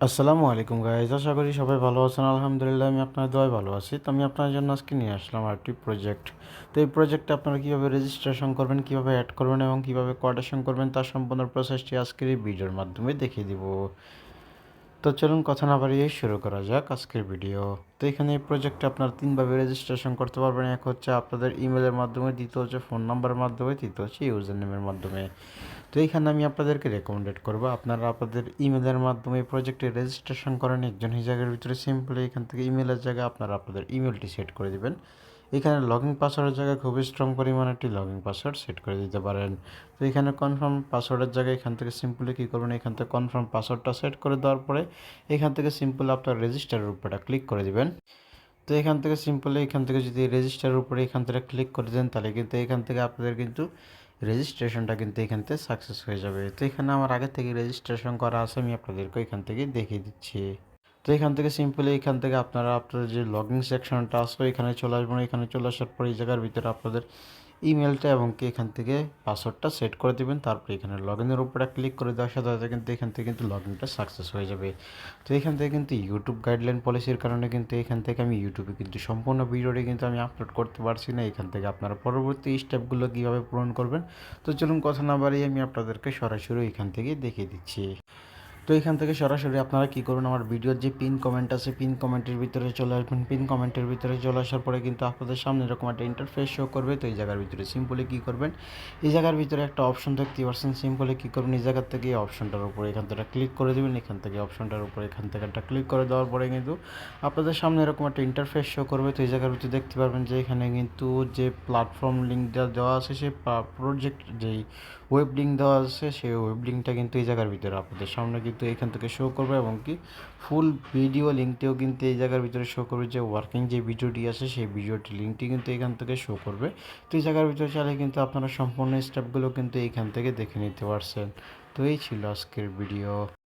আসসালামু আলাইকুম গাইজ, আশা করি সবাই ভালো আছেন। আলহামদুলিল্লাহ, আমি আপনার দোয়ায় ভালো আছি। তো আমি আপনার জন্য আজকে নিয়ে আসলাম আরেকটি প্রজেক্ট। তো এই প্রজেক্টে আপনারা কীভাবে রেজিস্ট্রেশন করবেন, কীভাবে অ্যাড করবেন এবং কীভাবে কোঅর্ডিনেশন করবেন তার সম্পূর্ণ প্রসেসটি আজকের এই ভিডিওর মাধ্যমে দেখিয়ে দিব। তো চলুন কথা না বাড়িয়ে শুরু করা যাক আজকের ভিডিও। তো এখানে এই প্রজেক্টে আপনারা তিনভাবে রেজিস্ট্রেশন করতে পারবেন। এক হচ্ছে আপনাদের ইমেলের মাধ্যমে, দ্বিতীয় হচ্ছে ফোন নাম্বারের মাধ্যমে, তৃতীয় হচ্ছে ইউজার নেমের মাধ্যমে। তো এইখানে আমি আপনাদেরকে রেকমেন্ডেড করবো আপনারা আপনাদের ইমেলের মাধ্যমে প্রজেক্টে রেজিস্ট্রেশন করেন। একজন হিসাবের ভিতরে সিম্পলি এখান থেকে ইমেলের জায়গায় আপনারা আপনাদের ইমেলটি সেট করে দেবেন। এখানে লগইন পাসওয়ার্ডের জায়গায় খুবই স্ট্রং পরিমাণে একটি লগইন পাসওয়ার্ড সেট করে দিতে পারেন। তো এখানে কনফার্ম পাসওয়ার্ডের জায়গায় এখান থেকে সিম্পলি কী করবেন, এখান থেকে কনফার্ম পাসওয়ার্ডটা সেট করে দেওয়ার পরে এখান থেকে সিম্পলি আপনার রেজিস্টারের উপরটা ক্লিক করে দিবেন। তো এখান থেকে সিম্পলি এখান থেকে যদি রেজিস্টারের উপরে এখান থেকে ক্লিক করে দেন, তাহলে কিন্তু এখান থেকে আপনাদের কিন্তু রেজিস্ট্রেশনটা কিন্তু এখান থেকে সাকসেস হয়ে যাবে। তো এখানে আমার আগে থেকে রেজিস্ট্রেশন করা আছে, আমি আপনাদেরকে এখান থেকে দেখিয়ে দিচ্ছি। তো এখান থেকে সিম্পলি এখান থেকে আপনারা আপনাদের যে লগইন সেকশনটা আছে এখানে চলে আসবেন। এখানে চলে আসার পর এই জায়গার ভিতরে আপনাদের ইমেলটা এবং কি এখান থেকে পাসওয়ার্ডটা সেট করে দেবেন। তারপরে এখানে লগ ইনের উপরে ক্লিক করে দেওয়ার সাথে সাথে কিন্তু এখান থেকে কিন্তু লগ ইনটা সাকসেস হয়ে যাবে। তো এখান থেকে কিন্তু ইউটিউব গাইডলাইন পলিসির কারণে কিন্তু এখান থেকে আমি ইউটিউবে কিন্তু সম্পূর্ণ ভিডিওটি কিন্তু আমি আপলোড করতে পারছি না। এখান থেকে আপনারা পরবর্তী স্টেপগুলো কীভাবে পূরণ করবেন, তো চলুন কথা না বাড়িয়ে আমি আপনাদেরকে সরাসরি এখান থেকে দেখিয়ে দিচ্ছি। তো এখান থেকে সরাসরি আপনারা কী করুন, আমার ভিডিওর যে পিন কমেন্ট আছে পিন কমেন্টের ভিতরে চলে আসবেন। পিন কমেন্টের ভিতরে চলে আসার পরে কিন্তু আপনাদের সামনে এরকম একটা ইন্টারফেস শো করবে। তো এই জায়গার ভিতরে সিম্পলি কী করবেন, এই জায়গার ভিতরে একটা অপশন দেখতে পাচ্ছেন। সিম্পলি কী করবেন, এই জায়গার থেকে এই অপশনটার উপরে এখান থেকে ক্লিক করে দেবেন। এখান থেকে অপশনটার উপরে এখান থেকে একটা ক্লিক করে দেওয়ার পরে কিন্তু আপনাদের সামনে এরকম একটা ইন্টারফেস শো করবে। তো এই জায়গার ভিতরে দেখতে পারবেন যে এখানে কিন্তু যে প্ল্যাটফর্ম লিঙ্কটা দেওয়া আছে, সেই প্রজেক্ট যেই ওয়েব লিঙ্ক দেওয়া আছে সেই ওয়েব লিঙ্কটা কিন্তু এই জায়গার ভিতরে আপনাদের সামনে কিন্তু এখান থেকে শো করবে এবং কি ফুল ভিডিও লিঙ্কটিও কিন্তু এই জায়গার ভিতরে শো করবে। যে ওয়ার্কিং যে ভিডিওটি আছে সেই ভিডিওটি লিঙ্কটি কিন্তু এখান থেকে শো করবে। তো এই জায়গার ভিতরে চাইলে কিন্তু আপনারা সম্পূর্ণ স্টেপগুলো কিন্তু এইখান থেকে দেখে নিতে পারছেন। তো এই ছিল আজকের ভিডিও।